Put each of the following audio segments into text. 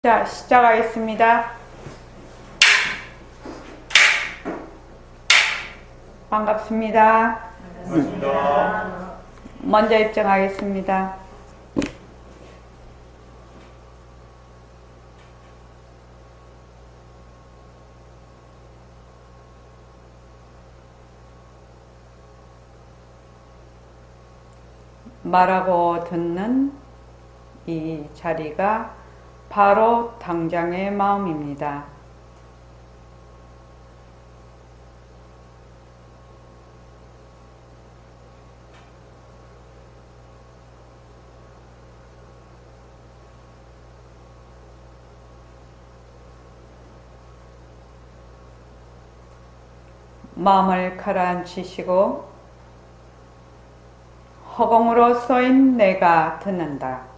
자, 시작하겠습니다. 반갑습니다. 반갑습니다. 먼저 입장하겠습니다. 말하고 듣는 이 자리가 바로 당장의 마음입니다. 마음을 가라앉히시고 허공으로 쏘인 내가 듣는다.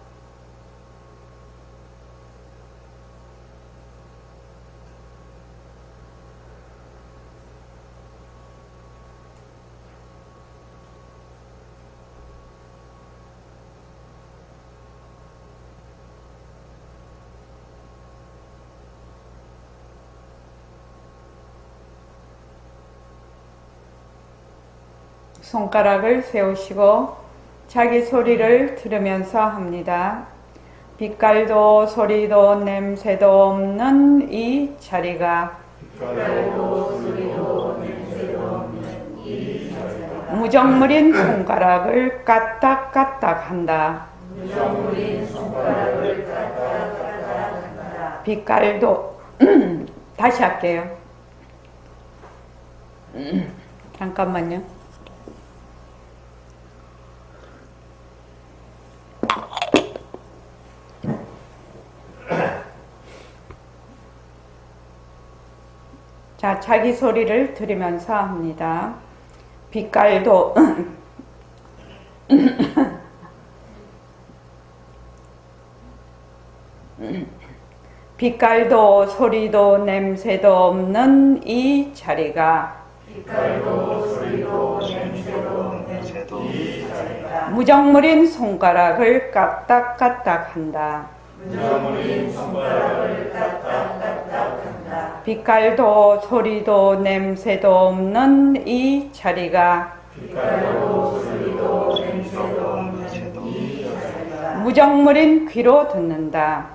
손가락을 세우시고 자기 소리를 들으면서 합니다. 빛깔도 소리도 냄새도 없는 이 자리가 무정물인 손가락을 까딱까딱 한다. 빛깔도 다시 할게요. 잠깐만요. 자, 자기 소리를 들으면서 합니다. 빛깔도 빛깔도 소리도 냄새도 없는 이 자리가 무정물인 손가락을 까딱까딱 한다. 빛깔도 소리도 냄새도 없는 이 자리가 무정물인 귀로 듣는다.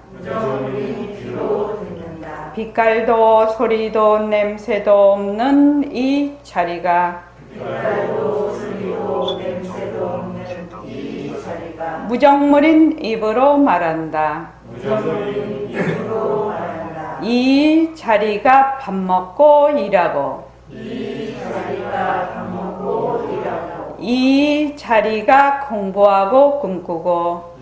빛깔도 소리도 냄새도 없는 이 자리가 무정물인 입으로 말한다. 이 자리가 밥 먹고 일하고 이 자리가 공부하고 꿈꾸고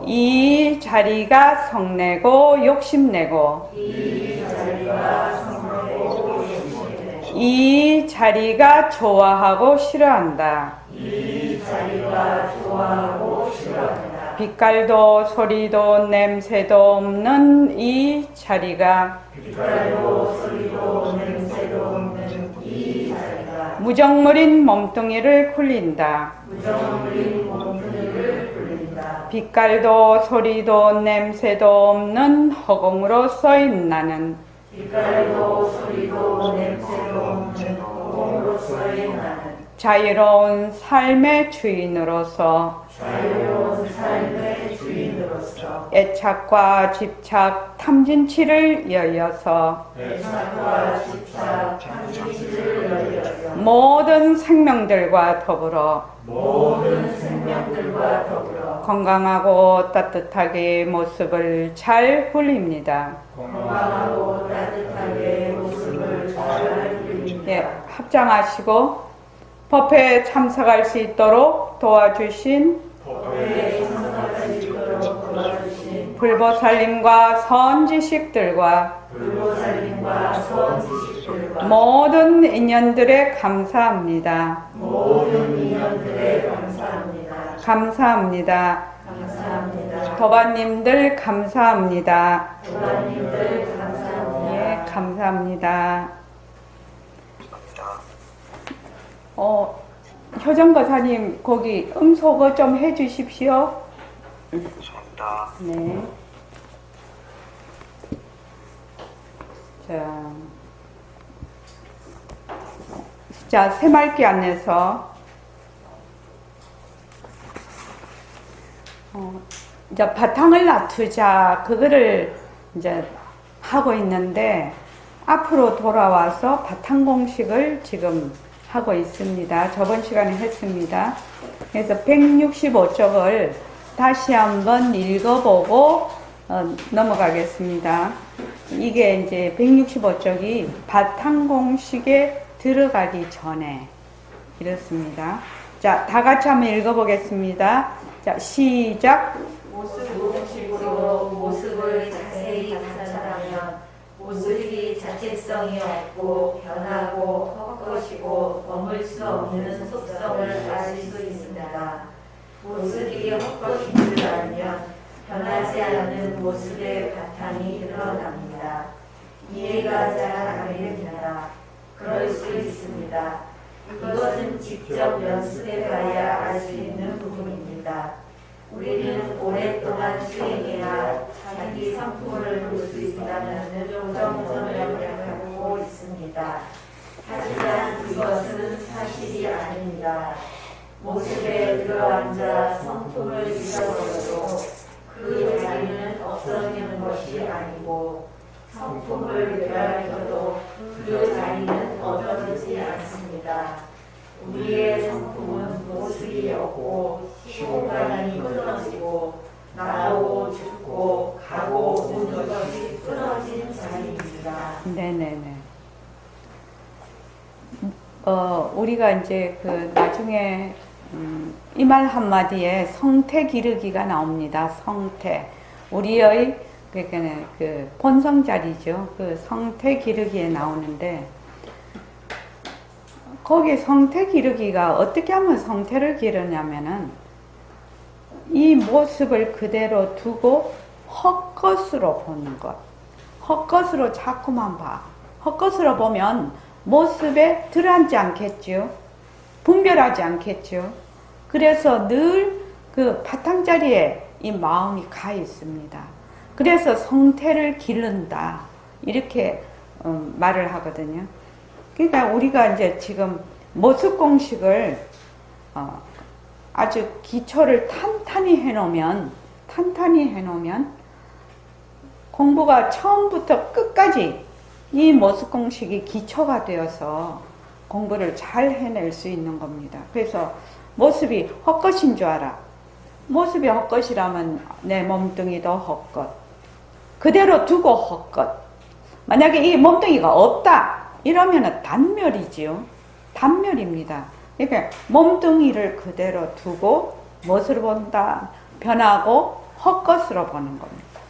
이 자리가 성내고 욕심내고 이 자리가 좋아하고 싫어한다. 빛깔도 소리도 냄새도 없는 이 자리가 무정물인 몸뚱이를 굴린다. 빛깔도 소리도 냄새도 없는 허공으로 쏘인 나는 자유로운 삶의 주인으로서 애착과 집착, 탐진치를 여여서 모든 생명들과 더불어 건강하고 따뜻하게 모습을 잘 굴립니다. 예, 합장하시고 법회에 참석할 수 있도록 도와주신 불보살님과 선지식들과 모든 인연들에 감사합니다. 감사합니다. 도반님들 감사합니다. 예, 감사합니다. 효정거사님 거기 음소거 좀 해주십시오. 하겠습니다. 네. 자, 숫자 새말기 안에서 이제 바탕을 놔두자 그거를 이제 하고 있는데 앞으로 돌아와서 바탕 공식을 지금 하고 있습니다. 저번 시간에 했습니다. 그래서 165쪽을 다시 한번 읽어보고 넘어가겠습니다. 이게 이제 165쪽이 바탕 공식에 들어가기 전에 이렇습니다. 자, 다 같이 한번 읽어보겠습니다. 자, 시작. 모습 공식으로 모습을 자세히 관찰하면 모습이 자체성이 없고 변하고 헛것이고 머물 수 없는 속성을 알 수 있습니다. 모습이 헛것인 줄 알면 변하지 않는 모습의 바탕이 드러납니다. 이해가 잘 안 됩니다. 그럴 수 있습니다. 이것은 직접 연습해 봐야 알 수 있는 부분입니다. 우리는 오랫동안 수행해야 자기 성품을 볼 수 있다는 정점을 갖고 있습니다. 하지만 그것은 사실이 아닙니다. 모습에 들어앉아 성품을 잊어버려도 그 자리는 없어지는 것이 아니고 성품을 되돌려도 그 자리는 얻어지지 않습니다. 우리의 성품은 모습이 없고 시공간이 끊어지고 나오고 죽고 가고 오는 것이 끊어진 자리입니다. 네네네. 우리가 이제 그 나중에 이 말 한마디에 성태 기르기가 나옵니다. 성태. 우리의 그러니까 그 본성 자리죠. 그 성태 기르기에 나오는데 거기 성태 기르기가 어떻게 하면 성태를 기르냐면은 이 모습을 그대로 두고 헛것으로 보는 것. 헛것으로 자꾸만 봐. 헛것으로 보면 모습에 들어앉지 않겠죠. 분별하지 않겠죠. 그래서 늘 그 바탕자리에 이 마음이 가 있습니다. 그래서 성태를 기른다. 이렇게 말을 하거든요. 그러니까 우리가 이제 지금 모습 공식을 아주 기초를 탄탄히 해놓으면 공부가 처음부터 끝까지 이 모습 공식이 기초가 되어서 공부를 잘 해낼 수 있는 겁니다. 그래서 모습이 헛것인 줄 알아. 모습이 헛것이라면 내 몸뚱이도 헛것. 그대로 두고 헛것. 만약에 이 몸뚱이가 없다. 이러면 단멸이지요. 단멸입니다. 그러니까 몸뚱이를 그대로 두고 무엇으로 본다? 변하고 헛것으로 보는 겁니다.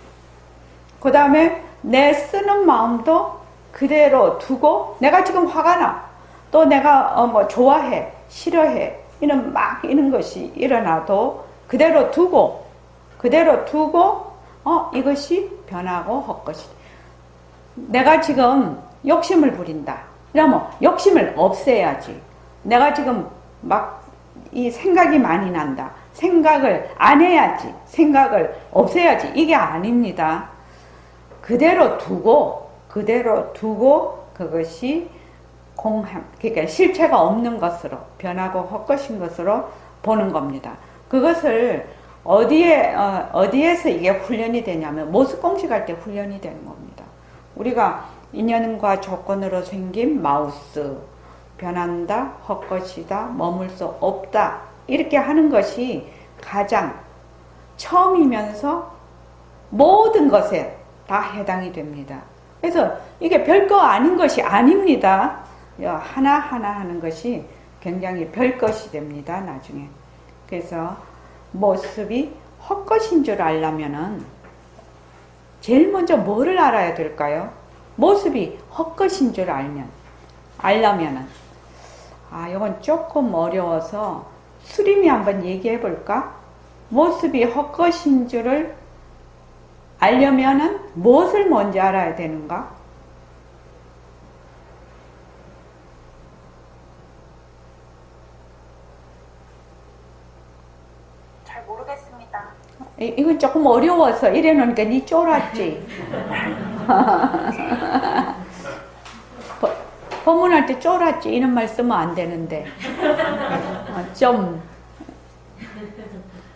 그 다음에 내 쓰는 마음도 그대로 두고 내가 지금 화가 나. 또 내가 뭐 좋아해. 싫어해. 이런 것이 일어나도 그대로 두고 이것이 변하고 헛것이. 내가 지금 욕심을 부린다. 이러면 욕심을 없애야지. 내가 지금 막 이 생각이 많이 난다. 생각을 안 해야지. 생각을 없애야지. 이게 아닙니다. 그대로 두고 그것이 그러니까 실체가 없는 것으로 변하고 헛것인 것으로 보는 겁니다. 그것을 어디에서 이게 훈련이 되냐면 모습 공식할 때 훈련이 되는 겁니다. 우리가 인연과 조건으로 생긴 마우스, 변한다, 헛것이다, 머물 수 없다 이렇게 하는 것이 가장 처음이면서 모든 것에 다 해당이 됩니다. 그래서 이게 별거 아닌 것이 아닙니다. 하나하나 하는 것이 굉장히 별것이 됩니다. 나중에. 그래서 모습이 헛것인 줄 알려면은 제일 먼저 뭐를 알아야 될까요? 모습이 헛것인 줄 알려면은 이건 조금 어려워서 수림이 한번 얘기해 볼까? 모습이 헛것인 줄을 알려면은 무엇을 먼저 알아야 되는가? 잘 모르겠습니다. 이건 조금 어려워서 이래놓으니까 니 쫄았지. 법문할 때 쫄았지 이런 말 쓰면 안 되는데 좀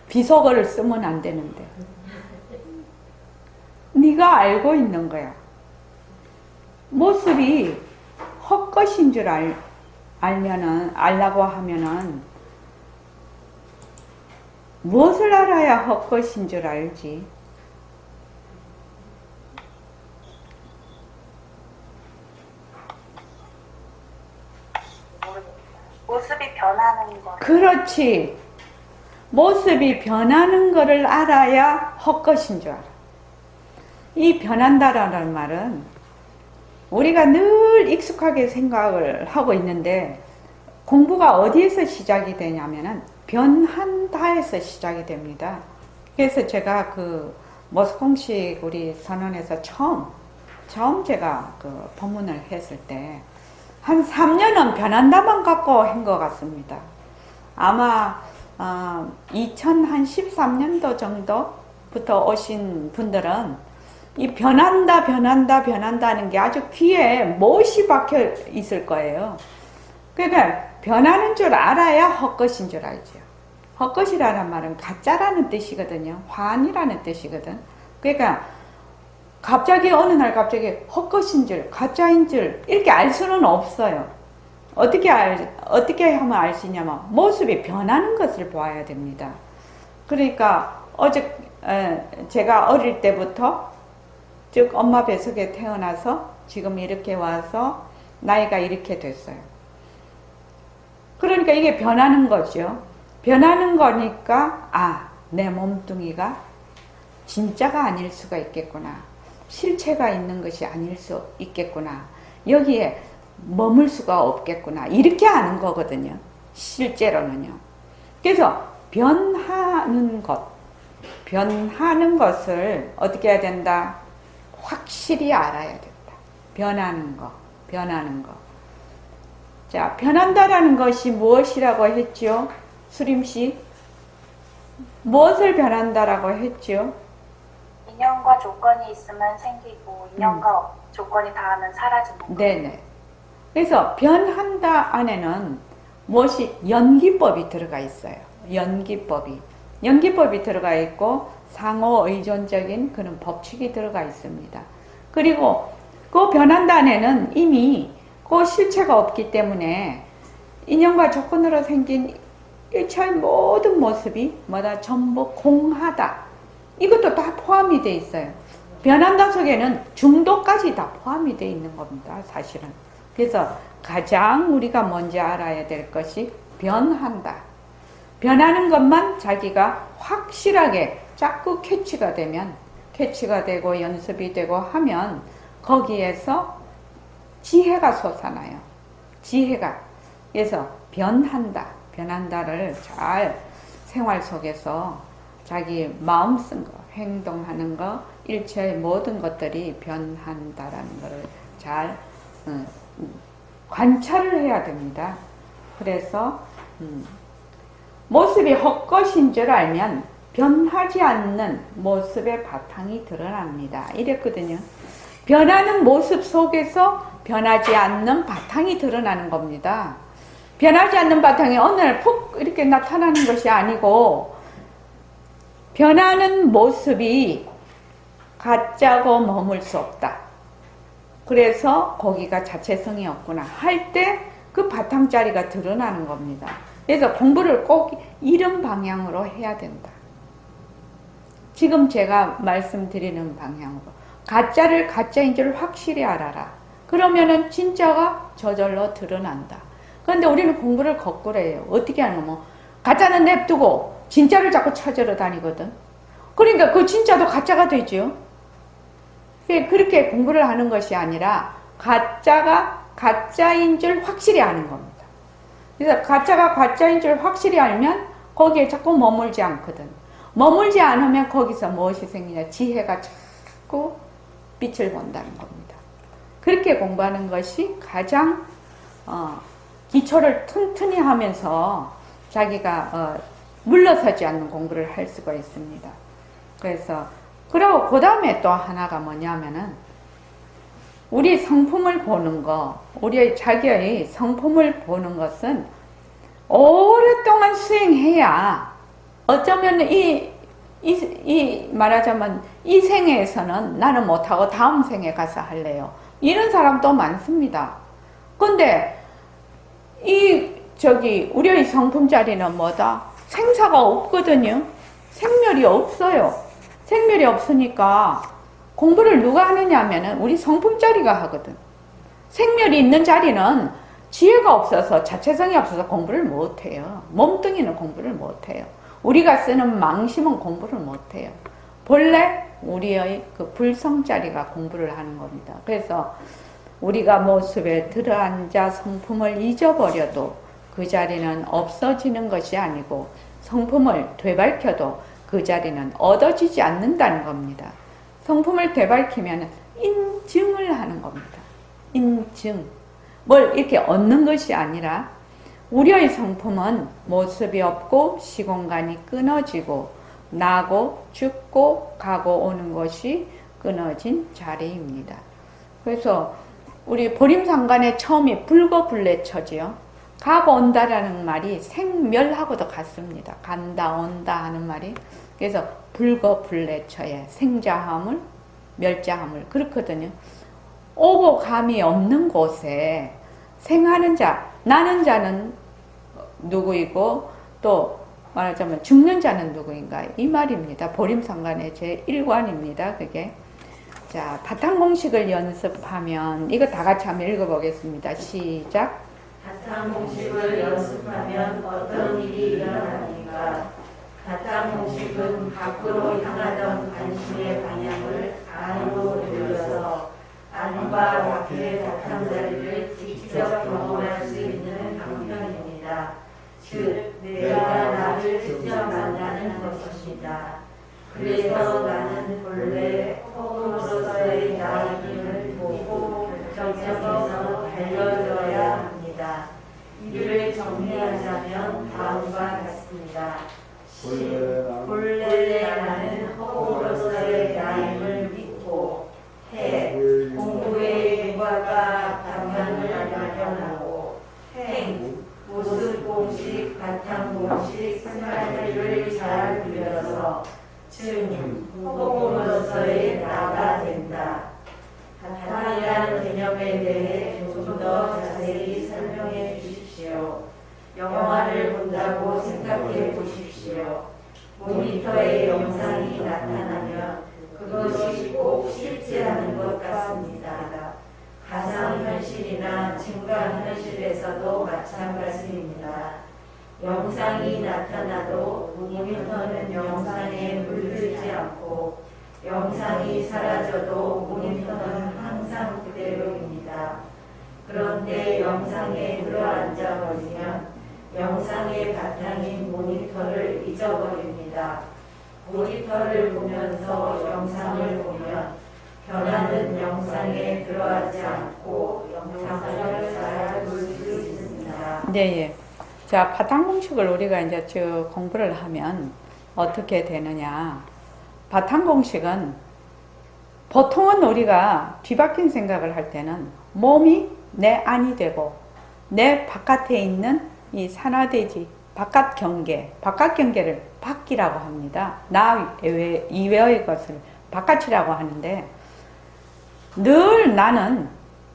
비속어를 쓰면 안 되는데 네가 알고 있는 거야. 모습이 헛것인 줄 알라고 하면은 무엇을 알아야 헛것인 줄 알지? 모습이 변하는 거. 그렇지. 모습이 변하는 것을 알아야 헛것인 줄 알아. 이 변한다라는 말은 우리가 늘 익숙하게 생각을 하고 있는데 공부가 어디에서 시작이 되냐면은 변한다에서 시작이 됩니다. 그래서 제가 그 모습공식 우리 선언에서 처음 제가 그 법문을 했을 때 한 3년은 변한다만 갖고 한 것 같습니다. 아마 2013년도 정도부터 오신 분들은 이 변한다는 게 아주 귀에 못이 박혀 있을 거예요. 그러니까 변하는 줄 알아야 헛것인 줄 알죠. 헛것이라는 말은 가짜라는 뜻이거든요. 환이라는 뜻이거든. 그러니까 갑자기 어느 날 갑자기 헛것인 줄, 가짜인 줄 이렇게 알 수는 없어요. 어떻게 하면 알 수 있냐면 모습이 변하는 것을 보아야 됩니다. 그러니까 제가 어릴 때부터 즉 엄마 뱃속에 태어나서 지금 이렇게 와서 나이가 이렇게 됐어요. 그러니까 이게 변하는 거죠. 변하는 거니까 내 몸뚱이가 진짜가 아닐 수가 있겠구나. 실체가 있는 것이 아닐 수 있겠구나. 여기에 머물 수가 없겠구나. 이렇게 아는 거거든요. 실제로는요. 그래서 변하는 것을 어떻게 해야 된다? 확실히 알아야 된다. 변하는 거. 자, 변한다라는 것이 무엇이라고 했죠? 수림씨? 무엇을 변한다라고 했죠? 인연과 조건이 있으면 생기고 인연과 조건이 닿으면 사라지는 거. 네네. 그래서 변한다 안에는 무엇이 연기법이 들어가 있어요. 연기법이 들어가 있고 상호 의존적인 그런 법칙이 들어가 있습니다. 그리고 그 변한다 안에는 이미 그 실체가 없기 때문에 인연과 조건으로 생긴 일체의 모든 모습이 전부 공하다. 이것도 다 포함이 돼 있어요. 변한다 속에는 중도까지 다 포함이 돼 있는 겁니다. 사실은. 그래서 가장 우리가 먼저 알아야 될 것이 변한다. 변하는 것만 자기가 확실하게 자꾸 캐치가 되고 연습이 되고 하면 거기에서 지혜가 솟아나요. 그래서 변한다를 잘 생활 속에서 자기 마음 쓴 거, 행동하는 거, 일체의 모든 것들이 변한다라는 것을 잘 관찰을 해야 됩니다. 그래서 모습이 헛것인 줄 알면 변하지 않는 모습의 바탕이 드러납니다. 이랬거든요. 변하는 모습 속에서 변하지 않는 바탕이 드러나는 겁니다. 변하지 않는 바탕이 어느 날 푹 이렇게 나타나는 것이 아니고 변하는 모습이 가짜고 머물 수 없다. 그래서 거기가 자체성이 없구나 할 때 그 바탕자리가 드러나는 겁니다. 그래서 공부를 꼭 이런 방향으로 해야 된다. 지금 제가 말씀드리는 방향으로 가짜를 가짜인 줄 확실히 알아라. 그러면은 진짜가 저절로 드러난다. 그런데 우리는 공부를 거꾸로 해요. 어떻게 하는 거? 가짜는 냅두고 진짜를 자꾸 찾으러 다니거든. 그러니까 그 진짜도 가짜가 되죠. 그렇게 공부를 하는 것이 아니라 가짜가 가짜인 줄 확실히 아는 겁니다. 그래서 가짜가 가짜인 줄 확실히 알면 거기에 자꾸 머물지 않거든. 머물지 않으면 거기서 무엇이 생기냐? 지혜가 자꾸 빛을 본다는 겁니다. 그렇게 공부하는 것이 가장 기초를 튼튼히 하면서 자기가 물러서지 않는 공부를 할 수가 있습니다. 그래서 그리고 그 다음에 또 하나가 뭐냐면은 우리 성품을 보는 거, 우리 자기의 성품을 보는 것은 오랫동안 수행해야 어쩌면 말하자면 이 생에서는 나는 못하고 다음 생에 가서 할래요. 이런 사람도 많습니다. 근데 우리의 성품 자리는 뭐다? 생사가 없거든요. 생멸이 없어요. 생멸이 없으니까 공부를 누가 하느냐 하면은 우리 성품 자리가 하거든. 생멸이 있는 자리는 지혜가 없어서 자체성이 없어서 공부를 못해요. 몸뚱이는 공부를 못해요. 우리가 쓰는 망심은 공부를 못해요. 본래 우리의 그 불성 자리가 공부를 하는 겁니다. 그래서 우리가 모습에 들어앉아 성품을 잊어버려도 그 자리는 없어지는 것이 아니고 성품을 되밟혀도 그 자리는 얻어지지 않는다는 겁니다. 성품을 되밟히면 인증을 하는 겁니다. 인증. 뭘 이렇게 얻는 것이 아니라 우리의 성품은 모습이 없고 시공간이 끊어지고 나고 죽고 가고 오는 것이 끊어진 자리입니다. 그래서 우리 보림상관의 처음이 불거불례처지요. 가고 온다라는 말이 생멸하고도 같습니다. 간다 온다 하는 말이. 그래서 불거불례처에 생자함을 멸자함을 그렇거든요. 오고 감이 없는 곳에 생하는 자, 나는 자는 누구이고 또 말하자면 죽는 자는 누구인가 이 말입니다. 보림상관의 제1관입니다. 그게. 자, 바탕공식을 연습하면 이거 다 같이 한번 읽어보겠습니다. 시작. 바탕공식을 연습하면 어떤 일이 일어나니까 바탕공식은 밖으로 향하던 관심의 방향을 안으로 돌려서 안과 밖의 바탕자리를 직접 경험할 수 있는 방편입니다. 즉, 내가 나를 직접 만나는 것입니다. 그래서 나는 본래 허공으로서의 나임을 보고 결정해서 달려들어야 합니다. 이를 정리하자면 다음과 같습니다. 본래 나는 허공으로서의 나임을 믿고 해, 공부의 일과가 방향을 발견하고 행, 모습 공식, 바탕 공식, 생활을 잘 누려서 즉, 허공으로서의 나가 된다. 바탕이라는 개념에 대해 좀 더 자세히 설명해 주십시오. 영화를 본다고 생각해 보십시오. 모니터에 영상이 나타나면 그것이 꼭 실제하는 것 같습니다. 가상현실이나 증강현실에서도 마찬가지입니다. 영상이 나타나도 모니터는 영상에 물들지 않고 영상이 사라져도 모니터는 항상 그대로입니다. 그런데 영상에 들어앉아 버리면 영상의 바탕인 모니터를 잊어버립니다. 모니터를 보면서 영상을 보면 변하는 영상에 들어가지 않고 영상을 잘 볼 수 있습니다. 네, 예. 자, 바탕공식을 우리가 이제 공부를 하면 어떻게 되느냐. 바탕공식은 보통은 우리가 뒤바뀐 생각을 할 때는 몸이 내 안이 되고 내 바깥에 있는 이 산화대지 바깥 경계를 밖이라고 합니다. 나 이외의 것을 바깥이라고 하는데 늘 나는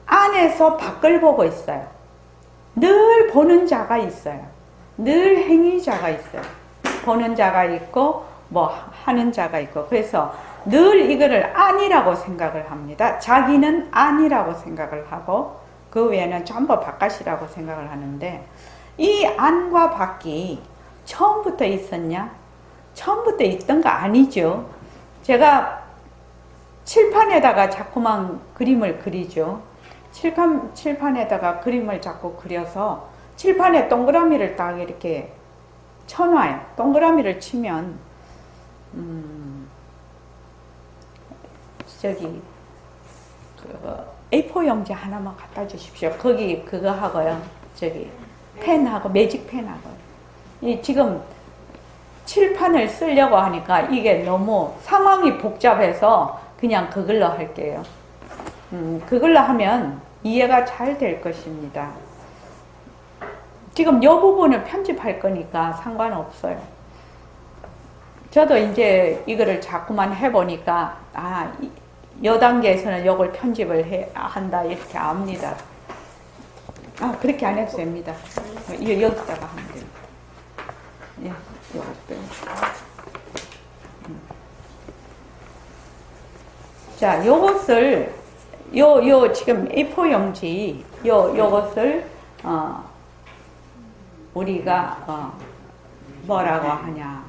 안에서 밖을 보고 있어요. 늘 보는 자가 있어요. 늘 행위자가 있어요. 보는 자가 있고 뭐 하는 자가 있고 그래서 늘 이거를 안이라고 생각을 합니다. 자기는 안이라고 생각을 하고 그 외에는 전부 바깥이라고 생각을 하는데 이 안과 밖이 처음부터 있었냐? 처음부터 있던 거 아니죠. 제가 칠판에다가 자꾸만 그림을 그리죠. 칠판에다가 그림을 자꾸 그려서 칠판에 동그라미를 딱 이렇게 쳐놔요. 동그라미를 치면 저기 A4 용지 하나만 갖다 주십시오. 거기 그거 하고요. 저기 펜하고 매직 펜하고 이 지금 칠판을 쓰려고 하니까 이게 너무 상황이 복잡해서 그냥 그걸로 할게요. 그걸로 하면 이해가 잘 될 것입니다. 지금 이 부분을 편집할 거니까 상관없어요. 저도 이제 이거를 자꾸만 해보니까 이 단계에서는 이걸 편집을 한다 이렇게 압니다. 그렇게 안 해도 됩니다. 여기다가 하면 됩니다. 예, 요것도. 자, 요것을 요 지금 A4 용지 요것을 우리가 뭐라고 하냐?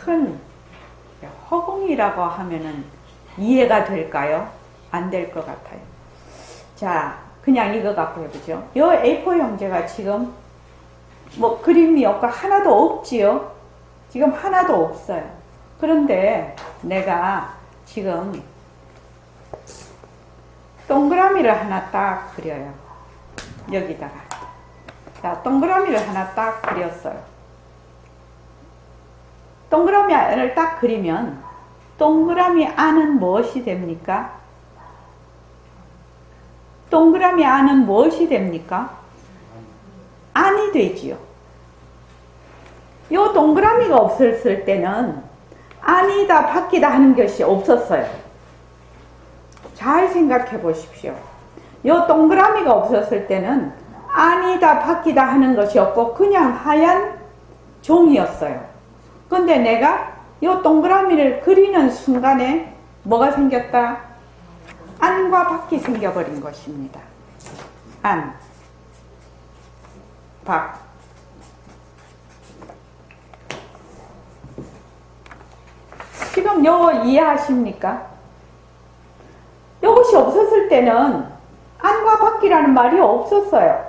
큰 허공이라고 하면은 이해가 될까요? 안 될 것 같아요. 자, 그냥 이거 갖고 해보죠. 요 A4 용지가 지금 뭐 그림이 없고 하나도 없지요? 지금 하나도 없어요. 그런데 내가 지금 동그라미를 하나 딱 그려요. 여기다가. 자, 동그라미를 하나 딱 그렸어요. 동그라미를 딱 그리면 동그라미 안은 무엇이 됩니까? 동그라미 안은 무엇이 됩니까? 안이 되지요. 요 동그라미가 없었을 때는 안이다 밖이다 하는 것이 없었어요. 잘 생각해 보십시오. 요 동그라미가 없었을 때는 안이다 밖이다 하는 것이 없고 그냥 하얀 종이었어요. 근데 내가 요 동그라미를 그리는 순간에 뭐가 생겼다? 안과 밖이 생겨버린 것입니다. 안, 밖. 지금 요거 이해하십니까? 요것이 없었을 때는 안과 밖이라는 말이 없었어요.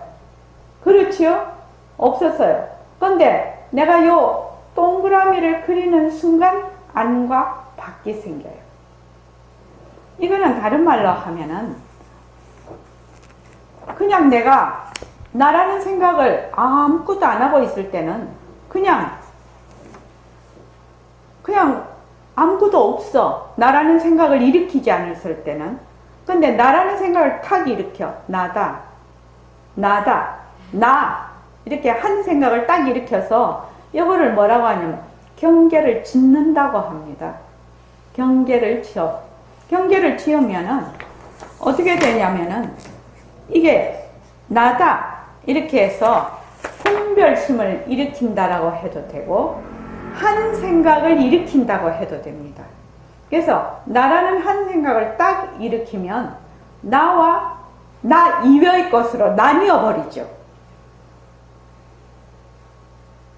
그렇지요? 없었어요. 근데 내가 요 동그라미를 그리는 순간 안과 밖이 생겨요. 이거는 다른 말로 하면은 그냥 내가 나라는 생각을 아무것도 안 하고 있을 때는 그냥 아무것도 없어. 나라는 생각을 일으키지 않았을 때는. 근데 나라는 생각을 탁 일으켜. 나다. 나. 이렇게 한 생각을 딱 일으켜서 이거를 뭐라고 하냐면 경계를 짓는다고 합니다. 경계를 지으면은 어떻게 되냐면은 이게 나다. 이렇게 해서 분별심을 일으킨다라고 해도 되고 한 생각을 일으킨다고 해도 됩니다. 그래서 나라는 한 생각을 딱 일으키면 나와 나 이외의 것으로 나뉘어 버리죠.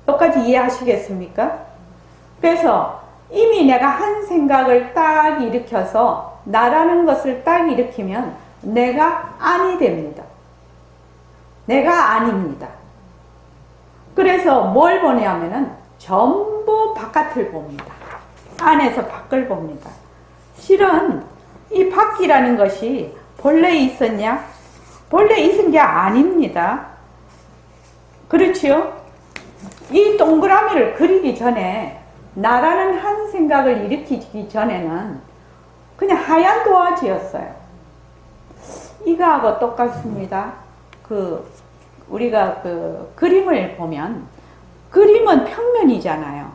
똑같이 이해하시겠습니까? 그래서 이미 내가 한 생각을 딱 일으켜서 나라는 것을 딱 일으키면 내가 아니 됩니다. 내가 아닙니다. 그래서 뭘 보냐면은 전부 바깥을 봅니다. 안에서 밖을 봅니다. 실은 이 밖이라는 것이 본래 있었냐? 본래 있은 게 아닙니다. 그렇지요? 이 동그라미를 그리기 전에 나라는 한 생각을 일으키기 전에는 그냥 하얀 도화지였어요. 이거하고 똑같습니다. 우리가 그림을 보면 그림은 평면이잖아요.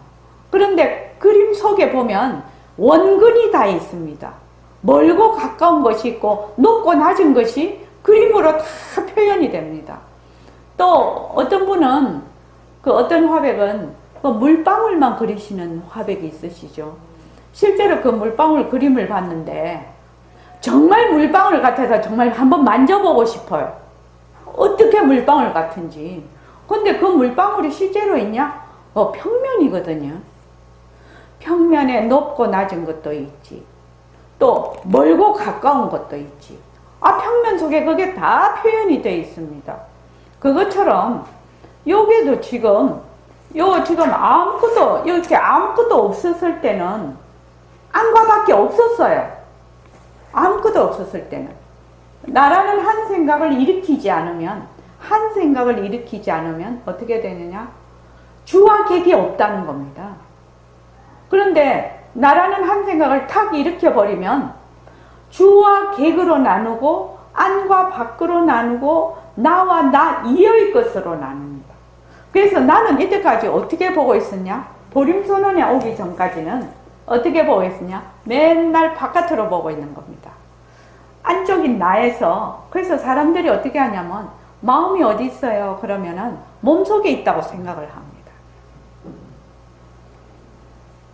그런데 그림 속에 보면 원근이 다 있습니다. 멀고 가까운 것이 있고 높고 낮은 것이 그림으로 다 표현이 됩니다. 또 어떤 분은 어떤 화백은 물방울만 그리시는 화백이 있으시죠. 실제로 그 물방울 그림을 봤는데 정말 물방울 같아서 정말 한번 만져보고 싶어요. 어떻게 물방울 같은지. 근데 그 물방울이 실제로 있냐? 평면이거든요. 평면에 높고 낮은 것도 있지. 또 멀고 가까운 것도 있지. 평면 속에 그게 다 표현이 되어 있습니다. 그것처럼 여기도 지금 이렇게 아무것도 없었을 때는 안과 밖에 없었어요. 아무것도 없었을 때는 나라는 한 생각을 일으키지 않으면 한 생각을 일으키지 않으면 어떻게 되느냐? 주와 객이 없다는 겁니다. 그런데 나라는 한 생각을 탁 일으켜버리면 주와 객으로 나누고 안과 밖으로 나누고 나와 나 이의 것으로 나눕니다. 그래서 나는 이때까지 어떻게 보고 있었냐? 보림선언에 오기 전까지는 어떻게 보고 있었냐? 맨날 바깥으로 보고 있는 겁니다. 안쪽인 나에서. 그래서 사람들이 어떻게 하냐면 마음이 어디 있어요? 그러면은 몸속에 있다고 생각을 합니다.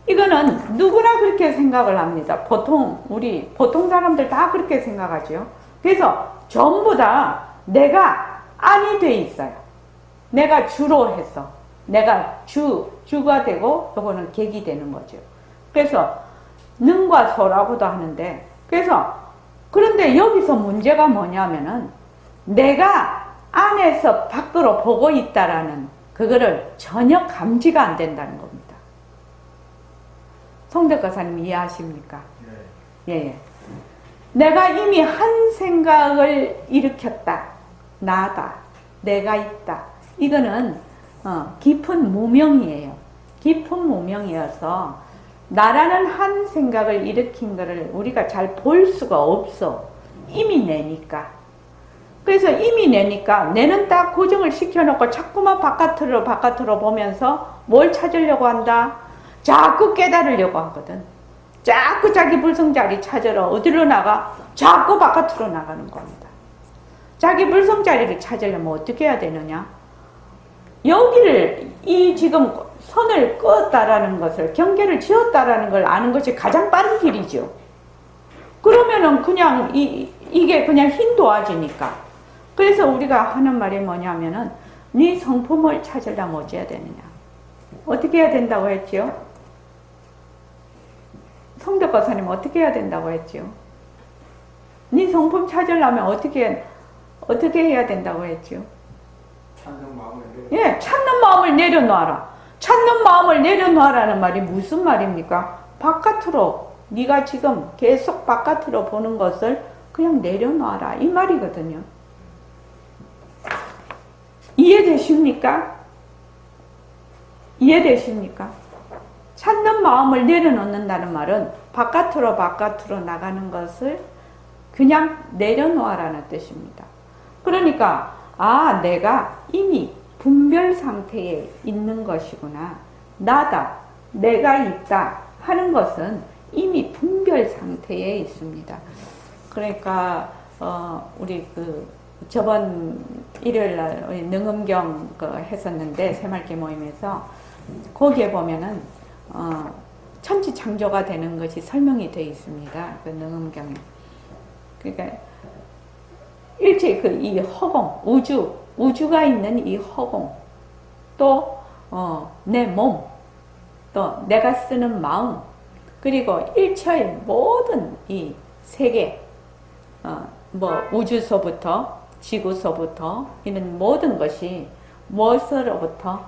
이거는 누구나 그렇게 생각을 합니다. 보통 사람들 다 그렇게 생각하죠. 그래서 전부 다 내가 안이 돼 있어요. 내가 주로 해서 내가 주가 되고 요거는 객이 되는 거죠. 그래서 능과 소라고도 하는데, 그런데 여기서 문제가 뭐냐면은 내가 안에서 밖으로 보고 있다라는 그거를 전혀 감지가 안 된다는 겁니다. 송덕거사님 이해하십니까? 예. 내가 이미 한 생각을 일으켰다. 나다. 내가 있다. 이거는 깊은 무명이에요. 깊은 무명이어서 나라는 한 생각을 일으킨 것을 우리가 잘 볼 수가 없어. 이미 내니까. 그래서 이미 내니까 내는 딱 고정을 시켜놓고 자꾸만 바깥으로 보면서 뭘 찾으려고 한다? 자꾸 깨달으려고 하거든. 자꾸 자기 불성자리 찾으러 어디로 나가? 자꾸 바깥으로 나가는 겁니다. 자기 불성자리를 찾으려면 어떻게 해야 되느냐? 여기를 지금 선을 끄었다라는 것을, 경계를 지었다라는 걸 아는 것이 가장 빠른 길이죠. 그러면은 그냥 이게 그냥 흰 도화지니까. 그래서 우리가 하는 말이 뭐냐면은 네 성품을 찾으려면 어찌 해야 되느냐? 어떻게 해야 된다고 했지요? 송덕거사님 어떻게 해야 된다고 했지요? 네 성품 찾으려면 어떻게 해야 된다고 했지요? 찾는 마음을 예, 찾는 마음을 내려놔라. 찾는 마음을 내려놔라는 말이 무슨 말입니까? 바깥으로, 네가 지금 계속 바깥으로 보는 것을 그냥 내려놔라, 이 말이거든요. 이해되십니까? 이해되십니까? 찾는 마음을 내려놓는다는 말은 바깥으로 나가는 것을 그냥 내려놓아라는 뜻입니다. 그러니까 내가 이미 분별 상태에 있는 것이구나. 나다, 내가 있다 하는 것은 이미 분별 상태에 있습니다. 그러니까 우리 저번 일요일날 능엄경 했었는데 새말기 모임에서 거기에 보면은 천지창조가 되는 것이 설명이 되어 있습니다. 그 능엄경에. 그러니까 일체 이 허공, 우주가 있는 이 허공, 또 내 몸, 또 내가 쓰는 마음, 그리고 일체의 모든 이 세계, 우주서부터 지구서부터 이런 모든 것이 무엇으로부터?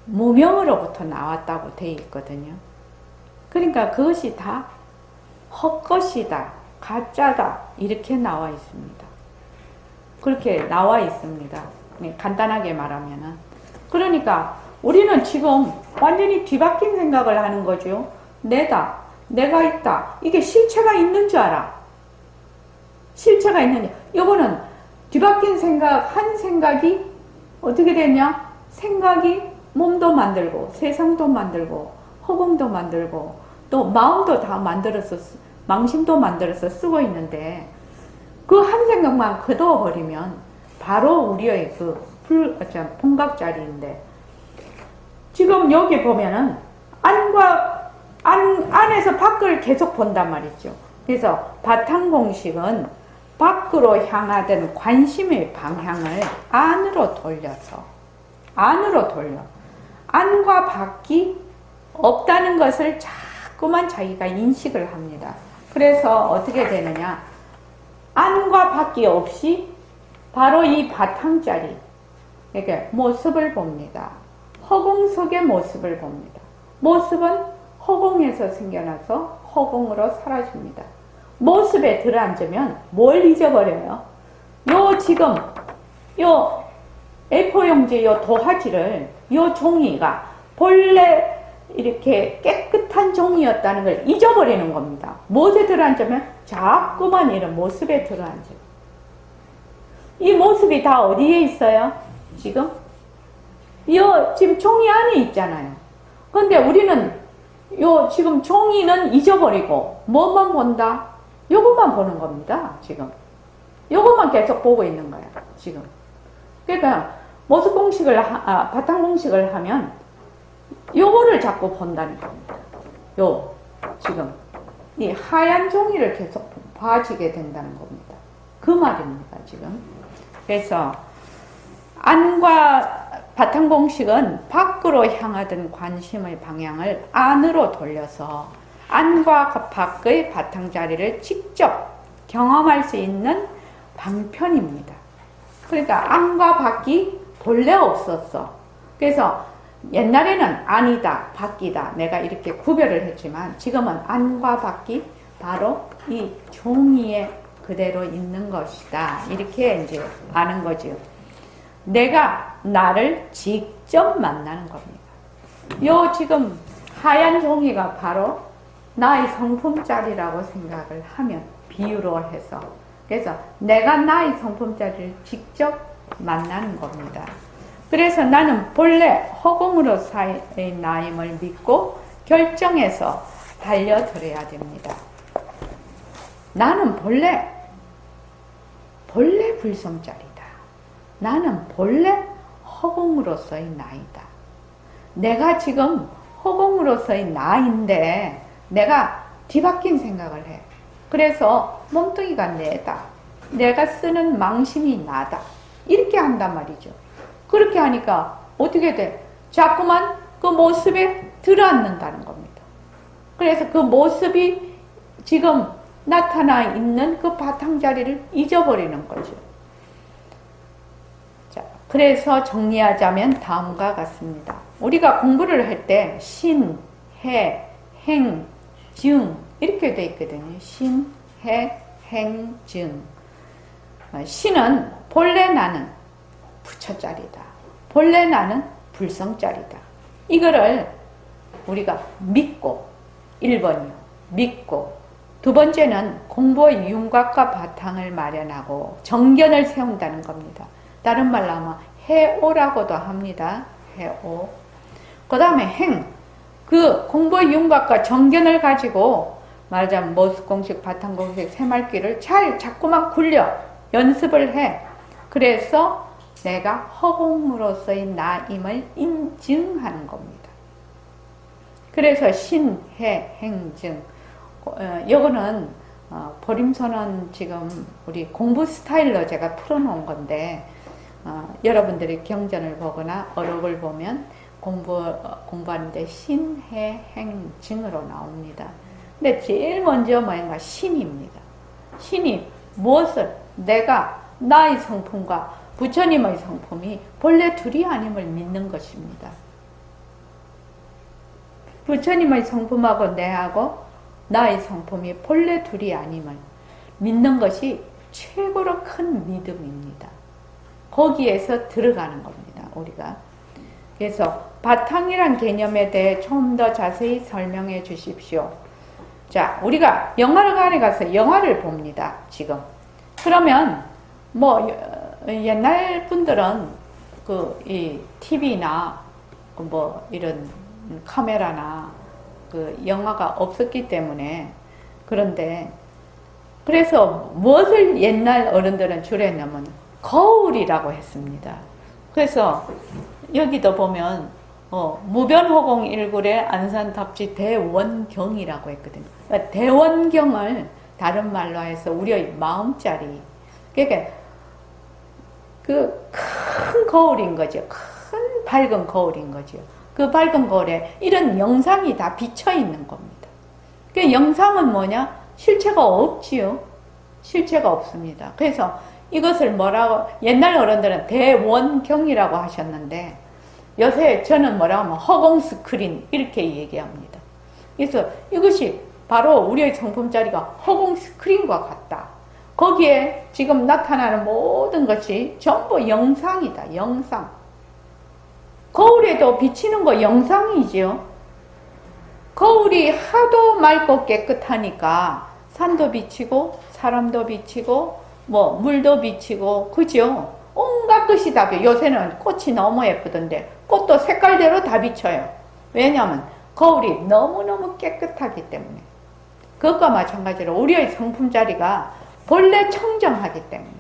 무명으로부터 나왔다고 되어 있거든요. 그러니까 그것이 다 헛것이다, 가짜다 이렇게 나와 있습니다. 그렇게 나와 있습니다. 간단하게 말하면은. 그러니까 우리는 지금 완전히 뒤바뀐 생각을 하는 거죠. 내다, 내가 있다. 이게 실체가 있는 줄 알아. 실체가 있느냐. 이거는 뒤바뀐 생각, 한 생각이 어떻게 되냐? 생각이 몸도 만들고, 세상도 만들고, 허공도 만들고, 또 마음도 다 만들어서, 망심도 만들어서 쓰고 있는데, 그 한 생각만 거둬버리면 바로 우리의 본각자리인데, 지금 여기 보면은 안에서 밖을 계속 본단 말이죠. 그래서 바탕공식은 밖으로 향하던 관심의 방향을 안으로 돌려 안과 밖이 없다는 것을 자꾸만 자기가 인식을 합니다. 그래서 어떻게 되느냐? 안과 밖이 없이 바로 이 바탕자리, 그러니까 모습을 봅니다. 허공 속의 모습을 봅니다. 모습은 허공에서 생겨나서 허공으로 사라집니다. 모습에 들어앉으면 뭘 잊어버려요? 지금 요 A4 용지 요 도화지를 요 종이가 본래 이렇게 깨끗한 종이였다는 걸 잊어버리는 겁니다. 무엇에 들어앉으면 자꾸만 이런 모습에 들어앉아요. 이 모습이 다 어디에 있어요? 지금? 지금 종이 안에 있잖아요. 근데 우리는 지금 종이는 잊어버리고 뭐만 본다? 요것만 보는 겁니다. 지금. 요것만 계속 보고 있는 거야. 지금. 그러니까 모습 공식을 바탕 공식을 하면 요거를 자꾸 본다는 겁니다. 지금 이 하얀 종이를 계속 봐지게 된다는 겁니다. 그 말입니다. 지금. 그래서 안과 바탕 공식은 밖으로 향하던 관심의 방향을 안으로 돌려서 안과 밖의 바탕 자리를 직접 경험할 수 있는 방편입니다. 그러니까 안과 밖이 본래 없었어. 그래서 옛날에는 안이다, 밖이다 내가 이렇게 구별을 했지만 지금은 안과 밖이 바로 이 종이에 그대로 있는 것이다. 이렇게 이제 아는 거죠. 내가 나를 직접 만나는 겁니다. 지금 하얀 종이가 바로 나의 성품짜리라고 생각을 하면 비유로 해서 그래서 내가 나의 성품짜리를 직접 만나는 겁니다. 그래서 나는 본래 허공으로서의 나임을 믿고 결정해서 달려들어야 됩니다. 나는 본래 불성짜리다. 나는 본래 허공으로서의 나이다. 내가 지금 허공으로서의 나인데 내가 뒤바뀐 생각을 해. 그래서 몸뚱이가 내다. 내가 쓰는 망심이 나다. 이렇게 한단 말이죠. 그렇게 하니까 어떻게 돼? 자꾸만 그 모습에 들어앉는다는 겁니다. 그래서 그 모습이 지금 나타나 있는 그 바탕자리를 잊어버리는 거죠. 자, 그래서 정리하자면 다음과 같습니다. 우리가 공부를 할 때 신, 해, 행, 증 이렇게 돼 있거든요. 신, 해, 행, 증. 신은 본래 나는 부처짜리다. 본래 나는 불성짜리다. 이거를 우리가 믿고 1번이요. 믿고 두 번째는 공부의 윤곽과 바탕을 마련하고 정견을 세운다는 겁니다. 다른 말로 하면 해오라고도 합니다. 해오. 그 다음에 행. 그 공부의 윤곽과 정견을 가지고 말하자면 모습공식, 바탕공식, 새말귀를 잘 자꾸만 굴려 연습을 해. 그래서 내가 허공으로서의 나임을 인증하는 겁니다. 그래서 신, 해, 행, 증. 요거는 보림선언 지금 우리 공부 스타일로 제가 풀어놓은 건데 여러분들이 경전을 보거나 어록을 보면 공부하는데 신, 해, 행, 증으로 나옵니다. 근데 제일 먼저 뭐인가? 신입니다. 신이 무엇을 내가 나의 성품과 부처님의 성품이 본래 둘이 아님을 믿는 것입니다. 부처님의 성품하고 내하고 나의 성품이 본래 둘이 아님을 믿는 것이 최고로 큰 믿음입니다. 거기에서 들어가는 겁니다. 우리가. 그래서 바탕이란 개념에 대해 좀 더 자세히 설명해 주십시오. 자, 우리가 영화관에 가서 영화를 봅니다. 지금. 그러면 옛날 분들은 이 TV나 이런 카메라나 영화가 없었기 때문에 그래서 무엇을 옛날 어른들은 줄였냐면 거울이라고 했습니다. 그래서 여기도 보면 무변호공 1굴의 안산탑지 대원경이라고 했거든요. 그러니까 대원경을 다른 말로 해서 우리의 마음자리. 그러니까 그 큰 거울인 거죠. 큰 밝은 거울인 거죠. 그 밝은 거울에 이런 영상이 다 비쳐 있는 겁니다. 그 영상은 뭐냐? 실체가 없지요. 실체가 없습니다. 그래서 이것을 뭐라고 옛날 어른들은 대원경이라고 하셨는데 요새 저는 뭐라고 하면 허공 스크린 이렇게 얘기합니다. 그래서 이것이 바로 우리의 성품자리가 허공 스크린과 같다. 거기에 지금 나타나는 모든 것이 전부 영상이다. 영상. 거울에도 비치는 거 영상이지요. 거울이 하도 맑고 깨끗하니까 산도 비치고 사람도 비치고 뭐 물도 비치고 그죠? 온갖 것이 다 비춰요. 요새는 꽃이 너무 예쁘던데 꽃도 색깔대로 다 비쳐요. 왜냐하면 거울이 너무너무 깨끗하기 때문에. 그것과 마찬가지로 우리의 상품 자리가 본래 청정하기 때문에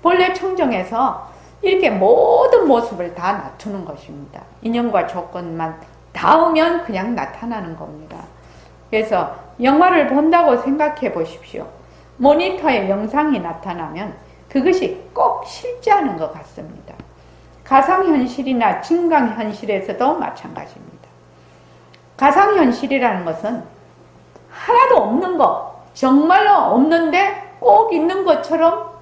본래 청정해서 이렇게 모든 모습을 다 낮추는 것입니다. 인연과 조건만 닿으면 그냥 나타나는 겁니다. 그래서 영화를 본다고 생각해 보십시오. 모니터에 영상이 나타나면 그것이 꼭 실제하는 것 같습니다. 가상현실이나 증강현실에서도 마찬가지입니다. 가상현실이라는 것은 하나도 없는 거, 정말로 없는데 꼭 있는 것처럼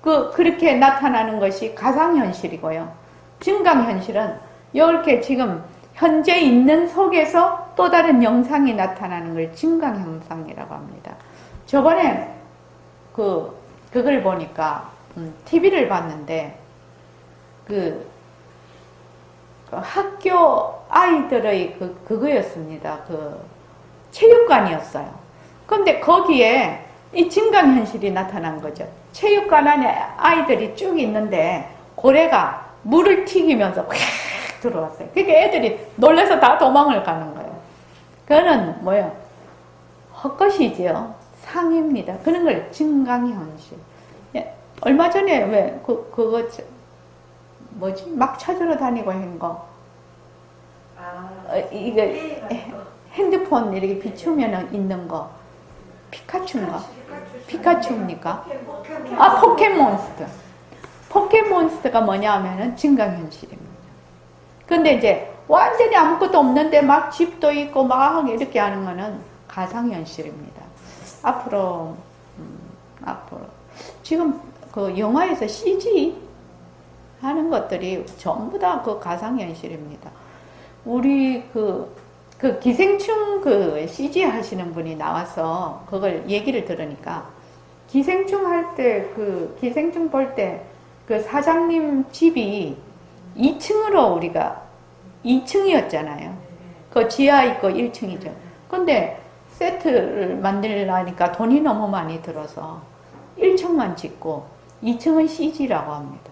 그렇게 나타나는 것이 가상현실이고요. 증강현실은 이렇게 지금 현재 있는 속에서 또 다른 영상이 나타나는 걸 증강현상이라고 합니다. 저번에 그걸 보니까 TV를 봤는데 그 학교 아이들의 그거였습니다. 그 체육관이었어요. 그런데 거기에 이 증강현실이 나타난 거죠. 체육관 안에 아이들이 쭉 있는데 고래가 물을 튀기면서 확 들어왔어요. 그러니까 애들이 놀라서 다 도망을 가는 거예요. 그거는 뭐예요? 헛것이지요. 상입니다. 그런 걸 증강현실. 얼마 전에 왜 그거 뭐지? 막 찾으러 다니고 한 거. 이거 핸드폰 이렇게 비추면 있는 거. 피카츄인가? 피카츄입니까? 아, 포켓몬스터. 포켓몬스터가 뭐냐 하면은 증강현실입니다. 근데 이제 완전히 아무것도 없는데 막 집도 있고 막 이렇게 하는 거는 가상현실입니다. 앞으로 지금 그 영화에서 CG 하는 것들이 전부 다 그 가상현실입니다. 우리 그 기생충 CG 하시는 분이 나와서 그걸 얘기를 들으니까 기생충 할 때 기생충 볼 때 그 사장님 집이 2층으로 우리가 2층이었잖아요. 그 지하 있고 1층이죠. 근데 세트를 만들려니까 돈이 너무 많이 들어서 1층만 짓고 2층은 CG라고 합니다.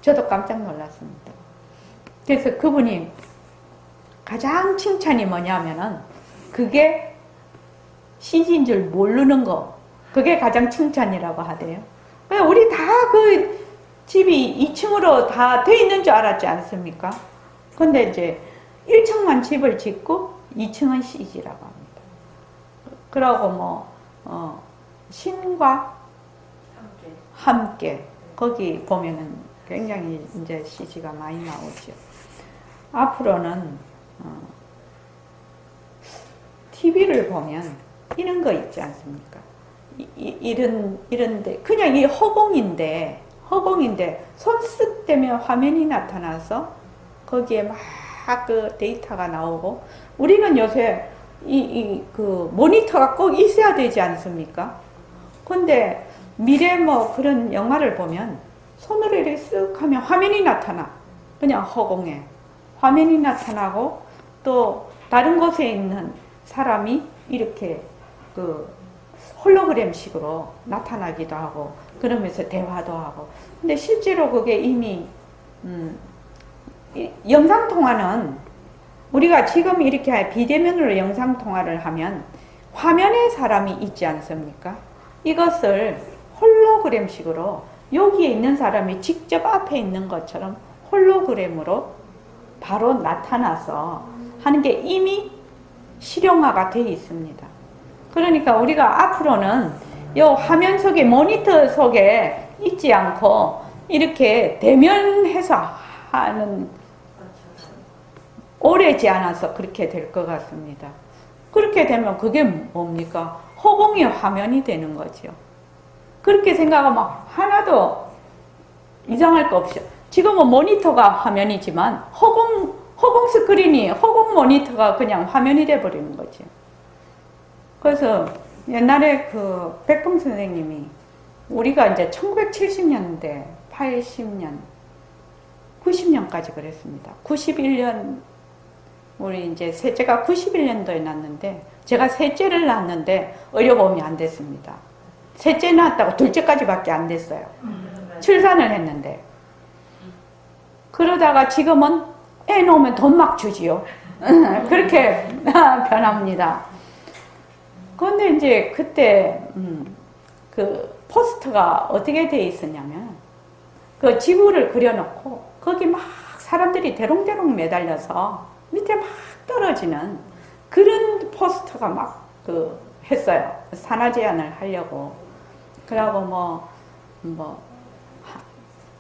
저도 깜짝 놀랐습니다. 그래서 그분이 가장 칭찬이 뭐냐면은 그게 CG인 줄 모르는 거, 그게 가장 칭찬이라고 하대요. 우리 다 그 집이 2층으로 다 돼 있는 줄 알았지 않습니까? 근데 이제 1층만 집을 짓고 2층은 CG라고 합니다. 그러고 신과 함께 거기 보면은 굉장히 이제 CG가 많이 나오죠. 앞으로는 TV를 보면 이런 거 있지 않습니까? 이런데 그냥 이 허공인데 손쓱 대면 화면이 나타나서 거기에 막 그 데이터가 나오고 우리는 요새 그 모니터가 꼭 있어야 되지 않습니까? 근데 미래 그런 영화를 보면 손으로 이렇게 쓱 하면 화면이 나타나. 그냥 허공에 화면이 나타나고 또 다른 곳에 있는 사람이 이렇게 홀로그램식으로 나타나기도 하고 그러면서 대화도 하고. 근데 실제로 그게 이미 영상통화는 우리가 지금 이렇게 비대면으로 영상통화를 하면 화면에 사람이 있지 않습니까? 이것을 홀로그램식으로 여기에 있는 사람이 직접 앞에 있는 것처럼 홀로그램으로 바로 나타나서 하는 게 이미 실용화가 되어 있습니다. 그러니까 우리가 앞으로는 이 화면 속에 모니터 속에 있지 않고 이렇게 대면해서 하는 오래지 않아서 그렇게 될 것 같습니다. 그렇게 되면 그게 뭡니까? 허공이 화면이 되는 거죠. 그렇게 생각하면 하나도 이상할 거 없죠. 지금은 모니터가 화면이지만 허공 스크린이 허공 모니터가 그냥 화면이 돼버리는 거죠. 그래서 옛날에 그 백봉 선생님이 우리가 이제 1970년대, 80년, 90년까지 그랬습니다. 91년 우리 이제 셋째가 91년도에 낳았는데 제가 셋째를 낳았는데 의료보험이 안 됐습니다. 셋째 낳았다고 둘째까지밖에 안 됐어요. 출산을 했는데 그러다가 지금은 애 놓으면 돈 막 주지요. 그렇게 변합니다. 그런데 이제 그때 그 포스터가 어떻게 돼 있었냐면 그 지구를 그려놓고 거기 막 사람들이 대롱대롱 매달려서 밑에 막 떨어지는 그런 포스터가 막 그 했어요. 산화 제한을 하려고. 그러고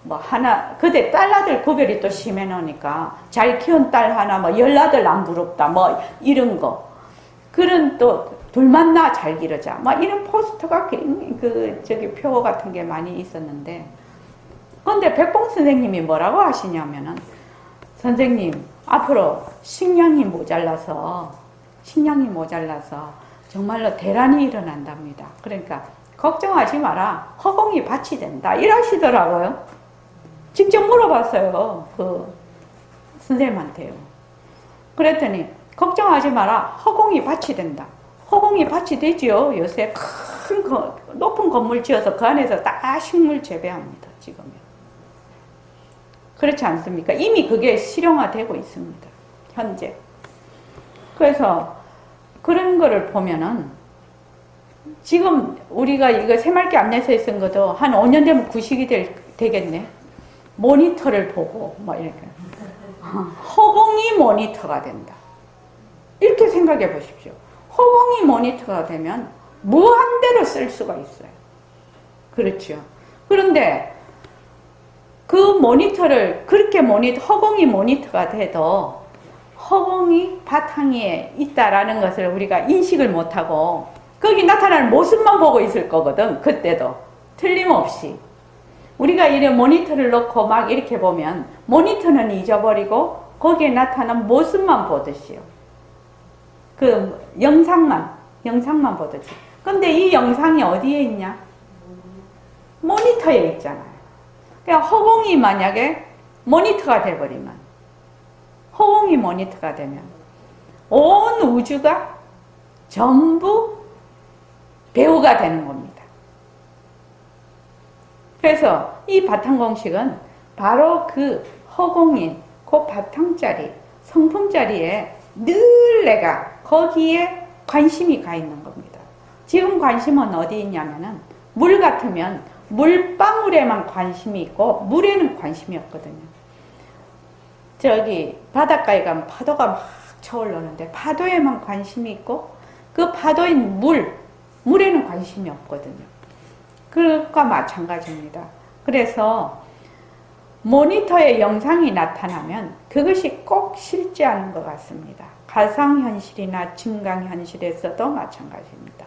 하나, 그때 딸아들 구별이 또 심해 놓으니까 잘 키운 딸 하나, 열아들 안 부럽다, 이런 거. 그런 또, 둘만 나 잘 기르자. 이런 포스터가 표 같은 게 많이 있었는데. 근데 백봉 선생님이 뭐라고 하시냐면은, 선생님, 앞으로 식량이 모자라서 정말로 대란이 일어난답니다. 그러니까, 걱정하지 마라. 허공이 밭이 된다. 이러시더라고요. 직접 물어봤어요. 그 선생님한테요. 그랬더니 걱정하지 마라. 허공이 밭이 된다. 허공이 밭이 되지요. 요새 큰 높은 건물 지어서 그 안에서 다 식물 재배합니다. 지금요. 그렇지 않습니까? 이미 그게 실용화되고 있습니다. 현재. 그래서 그런 거를 보면은 지금 우리가 이거 새말기 안내서에 쓴 것도 한 5년 되면 구식이 되겠네. 모니터를 보고 이렇게 허공이 모니터가 된다. 이렇게 생각해 보십시오. 허공이 모니터가 되면 무한대로 쓸 수가 있어요. 그렇죠. 그런데 그 모니터를 그렇게 허공이 모니터가 돼도 허공이 바탕에 있다라는 것을 우리가 인식을 못하고 거기 나타나는 모습만 보고 있을 거거든. 그때도 틀림없이 우리가 이런 모니터를 놓고 막 이렇게 보면 모니터는 잊어버리고 거기에 나타난 모습만 보듯이요. 그 영상만 보듯이. 근데 이 영상이 어디에 있냐? 모니터에 있잖아요. 그러니까 허공이 만약에 모니터가 돼버리면, 허공이 모니터가 되면 온 우주가 전부 배우가 되는 겁니다. 그래서 이 바탕공식은 바로 그 허공인 그 바탕자리, 성품자리에 늘 내가 거기에 관심이 가 있는 겁니다. 지금 관심은 어디 있냐면은 물 같으면 물방울에만 관심이 있고 물에는 관심이 없거든요. 저기 바닷가에 가면 파도가 막 쳐올르는데 파도에만 관심이 있고 그 파도인 물에는 관심이 없거든요. 그것과 마찬가지입니다. 그래서 모니터에 영상이 나타나면 그것이 꼭 실제하는 것 같습니다. 가상현실이나 증강현실에서도 마찬가지입니다.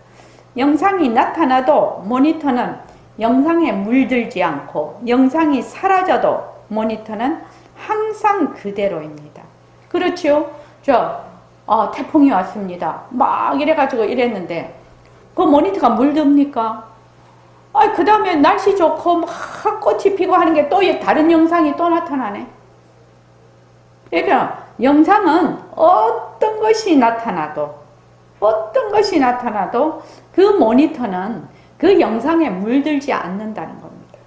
영상이 나타나도 모니터는 영상에 물들지 않고 영상이 사라져도 모니터는 항상 그대로입니다. 그렇죠? 태풍이 왔습니다. 막 이래가지고 이랬는데 그 모니터가 물듭니까? 그 다음에 날씨 좋고 막 꽃이 피고 하는 게 또 다른 영상이 또 나타나네. 그러니까 영상은 어떤 것이 나타나도 그 모니터는 그 영상에 물들지 않는다는 겁니다.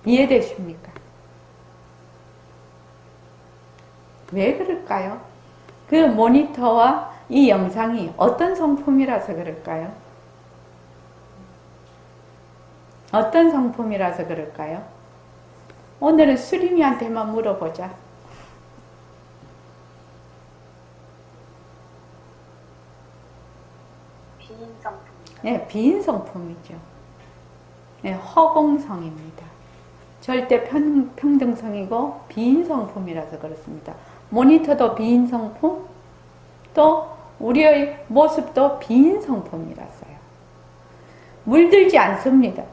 이해되십니까? 왜 그럴까요? 그 모니터와 이 영상이 어떤 성품이라서 그럴까요? 어떤 성품이라서 그럴까요? 오늘은 수림이한테만 물어보자. 비인성품. 네, 비인성품이죠. 네, 허공성입니다. 절대 평등성이고 비인성품이라서 그렇습니다. 모니터도 비인성품, 또 우리의 모습도 비인성품이라서요. 물들지 않습니다.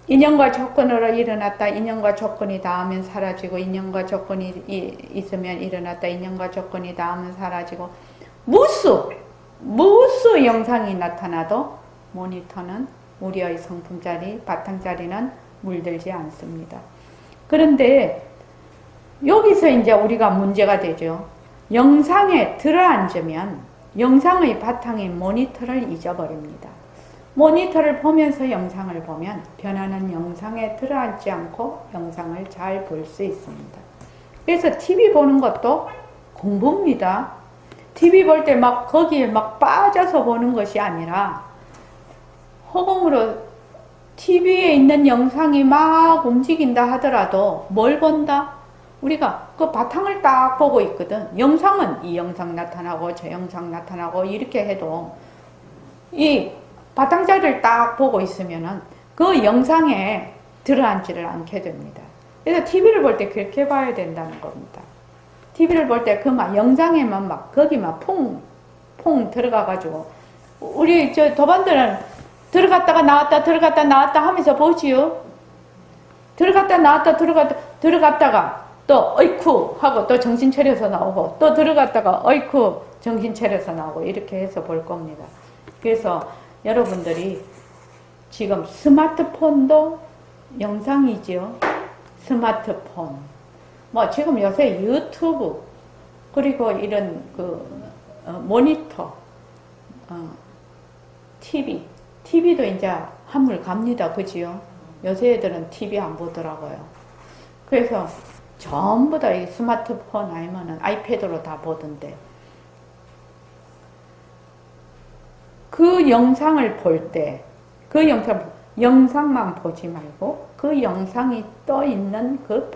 인연과 조건으로 일어났다. 인연과 조건이 닿으면 사라지고, 인연과 조건이 있으면 일어났다. 인연과 조건이 닿으면 사라지고, 무수 무수 영상이 나타나도 모니터는 우리의 성품자리, 바탕자리는 물들지 않습니다. 그런데 여기서 이제 우리가 문제가 되죠. 영상에 들어앉으면 영상의 바탕인 모니터를 잊어버립니다. 모니터를 보면서 영상을 보면 변하는 영상에 들어앉지 않고 영상을 잘 볼 수 있습니다. 그래서 TV 보는 것도 공부입니다. TV 볼 때 막 거기에 막 빠져서 보는 것이 아니라 허공으로 TV에 있는 영상이 막 움직인다 하더라도 뭘 본다? 우리가 그 바탕을 딱 보고 있거든. 영상은 이 영상 나타나고 저 영상 나타나고 이렇게 해도 이 바탕자리를 딱 보고 있으면은 그 영상에 들어앉지를 않게 됩니다. 그래서 TV를 볼 때 그렇게 봐야 된다는 겁니다. TV를 볼 때 그 막 영상에만 막 거기 막 퐁 들어가가지고 우리 저 도반들은 들어갔다가 나왔다 들어갔다 나왔다 하면서 보지요. 들어갔다 나왔다 들어갔다가 또 어이쿠 하고 또 정신 차려서 나오고 또 들어갔다가 어이쿠 정신 차려서 나오고 이렇게 해서 볼 겁니다. 그래서 여러분들이 지금 스마트폰도 영상이죠. 스마트폰. 뭐 지금 요새 유튜브 그리고 이런 그 모니터, TV도 이제 한물 갑니다. 그지요? 요새 애들은 TV 안 보더라고요. 그래서 전부 다 이 스마트폰 아니면은 아이패드로 다 보던데 그 영상을 볼 때 그 영상만 보지 말고 그 영상이 떠 있는 그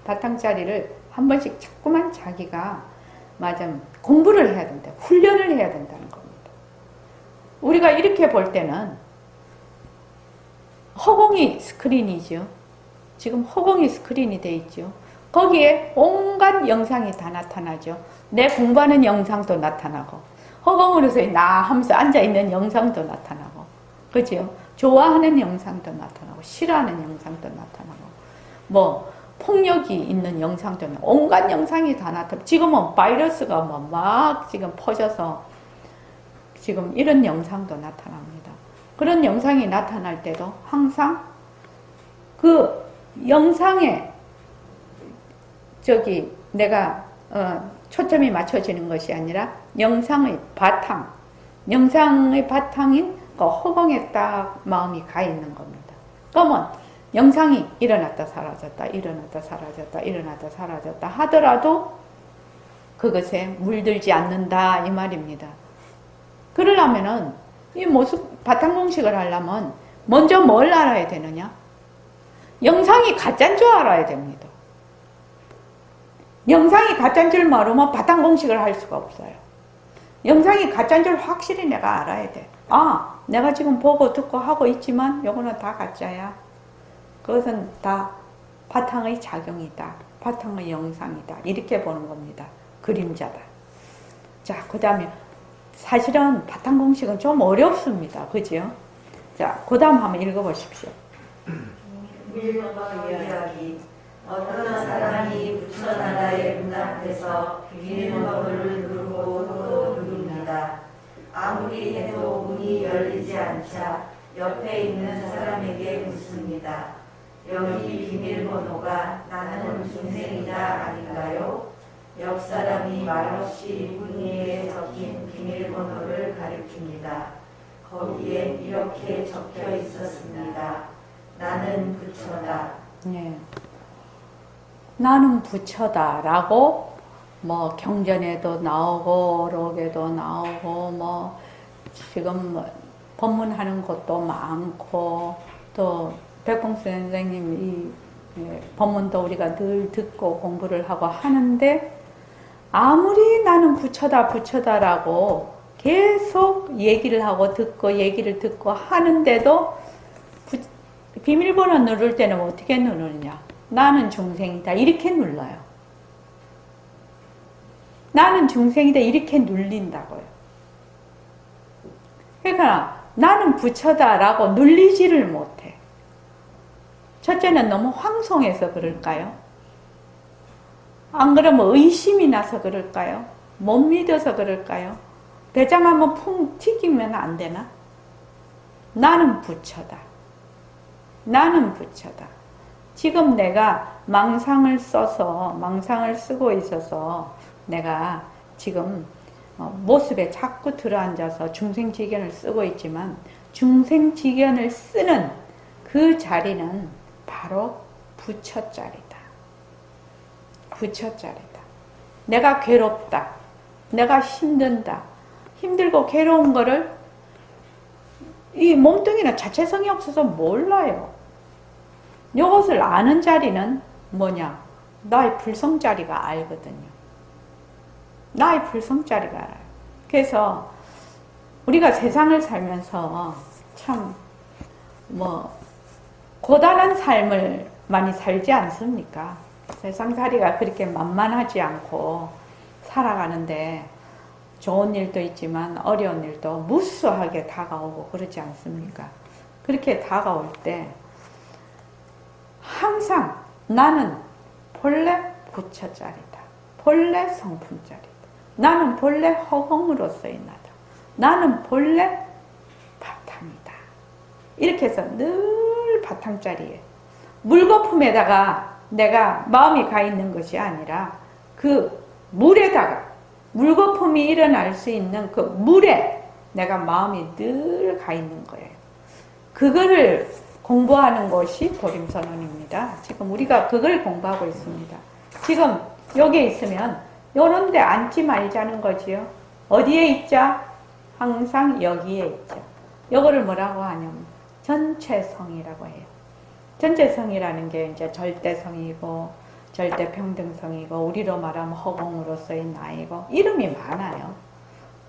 바탕자리를 한 번씩 자꾸만 자기가 공부를 해야 된다. 훈련을 해야 된다는 겁니다. 우리가 이렇게 볼 때는 허공이 스크린이죠. 지금 허공이 스크린이 돼 있죠. 거기에 온갖 영상이 다 나타나죠. 내 공부하는 영상도 나타나고 허공으로서 나 하면서 앉아있는 영상도 나타나고 그죠? 좋아하는 영상도 나타나고 싫어하는 영상도 나타나고 뭐 폭력이 있는 영상도 나타나고 온갖 영상이 다 나타나고 지금은 바이러스가 막 지금 퍼져서 지금 이런 영상도 나타납니다. 그런 영상이 나타날 때도 항상 그 영상에 내가 초점이 맞춰지는 것이 아니라 영상의 바탕인 그 허공에 딱 마음이 가 있는 겁니다. 그러면 영상이 일어났다 사라졌다 일어났다 사라졌다 일어났다 사라졌다 하더라도 그것에 물들지 않는다 이 말입니다. 그러려면은 이 모습 바탕 공식을 하려면 먼저 뭘 알아야 되느냐? 영상이 가짜인 줄 알아야 됩니다. 영상이 가짜인 줄 모르면 바탕 공식을 할 수가 없어요. 영상이 가짜인 줄 확실히 내가 알아야 돼. 내가 지금 보고 듣고 하고 있지만 요거는 다 가짜야. 그것은 다 바탕의 작용이다. 바탕의 영상이다. 이렇게 보는 겁니다. 그림자다. 자, 그 다음에 사실은 바탕 공식은 좀 어렵습니다. 그죠? 자, 그 다음 한번 읽어보십시오. 비밀번호 이야기. 어떤 사람이 부처나라의 문 앞에서 비밀번호를 누르고 또 누릅니다. 아무리 해도 문이 열리지 않자 옆에 있는 사람에게 묻습니다. 여기 비밀번호가 나는 중생이다 아닌가요? 옆 사람이 말없이 문 위에 적힌 비밀번호를 가리킵니다. 거기에 이렇게 적혀 있었습니다. 나는 부처다. 네. 나는 부처다 라고 뭐 경전에도 나오고 어록에도 나오고 뭐 지금 뭐 법문하는 것도 많고 또 백봉수 선생님 이 법문도 우리가 늘 듣고 공부를 하고 하는데 아무리 나는 부처다라고 계속 얘기를 하고 얘기를 듣고 하는데도 비밀번호 누를 때는 어떻게 누르느냐? 나는 중생이다 이렇게 눌러요. 나는 중생이다 이렇게 눌린다고요. 그러니까 나는 부처다라고 눌리지를 못해. 첫째는 너무 황송해서 그럴까요? 안 그러면 의심이 나서 그럴까요? 못 믿어서 그럴까요? 대장 한번 풍 튀기면 안 되나? 나는 부처다. 나는 부처다. 지금 내가 망상을 쓰고 있어서 내가 지금 모습에 자꾸 들어앉아서 중생지견을 쓰고 있지만 중생지견을 쓰는 그 자리는 바로 부처 자리다. 부처 자리다. 내가 괴롭다. 내가 힘든다. 힘들고 괴로운 거를 이 몸뚱이는 자체성이 없어서 몰라요. 이것을 아는 자리는 뭐냐? 나의 불성 자리가 알거든요. 나의 불성 자리가 알아요. 그래서 우리가 세상을 살면서 참 고단한 삶을 많이 살지 않습니까? 세상살이가 그렇게 만만하지 않고 살아가는데 좋은 일도 있지만 어려운 일도 무수하게 다가오고 그러지 않습니까? 그렇게 다가올 때 항상 나는 본래 부처자리다. 본래 성품자리다. 나는 본래 허공으로서의 나다. 나는 본래 바탕이다. 이렇게 해서 늘 바탕자리에 물거품에다가 내가 마음이 가 있는 것이 아니라 그 물에다가 물거품이 일어날 수 있는 그 물에 내가 마음이 늘 가 있는 거예요. 그거를 공부하는 것이 도림선언입니다. 지금 우리가 그걸 공부하고 있습니다. 지금 여기에 있으면 요런 데 앉지 말자는 거지요. 어디에 있자? 항상 여기에 있자. 요거를 뭐라고 하냐면 전체성이라고 해요. 전체성이라는 게 이제 절대성이고 절대평등성이고 우리로 말하면 허공으로서의 나이고 이름이 많아요.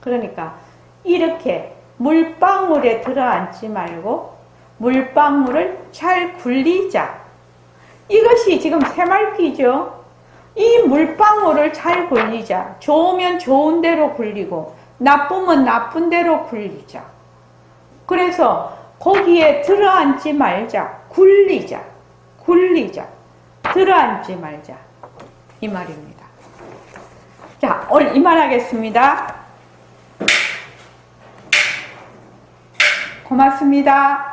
그러니까 이렇게 물방울에 들어앉지 말고 물방울을 잘 굴리자. 이것이 지금 새말귀죠. 이 물방울을 잘 굴리자. 좋으면 좋은 대로 굴리고 나쁘면 나쁜 대로 굴리자. 그래서 거기에 들어앉지 말자. 굴리자. 들어앉지 말자. 이 말입니다. 자, 오늘 이 말 하겠습니다. 고맙습니다.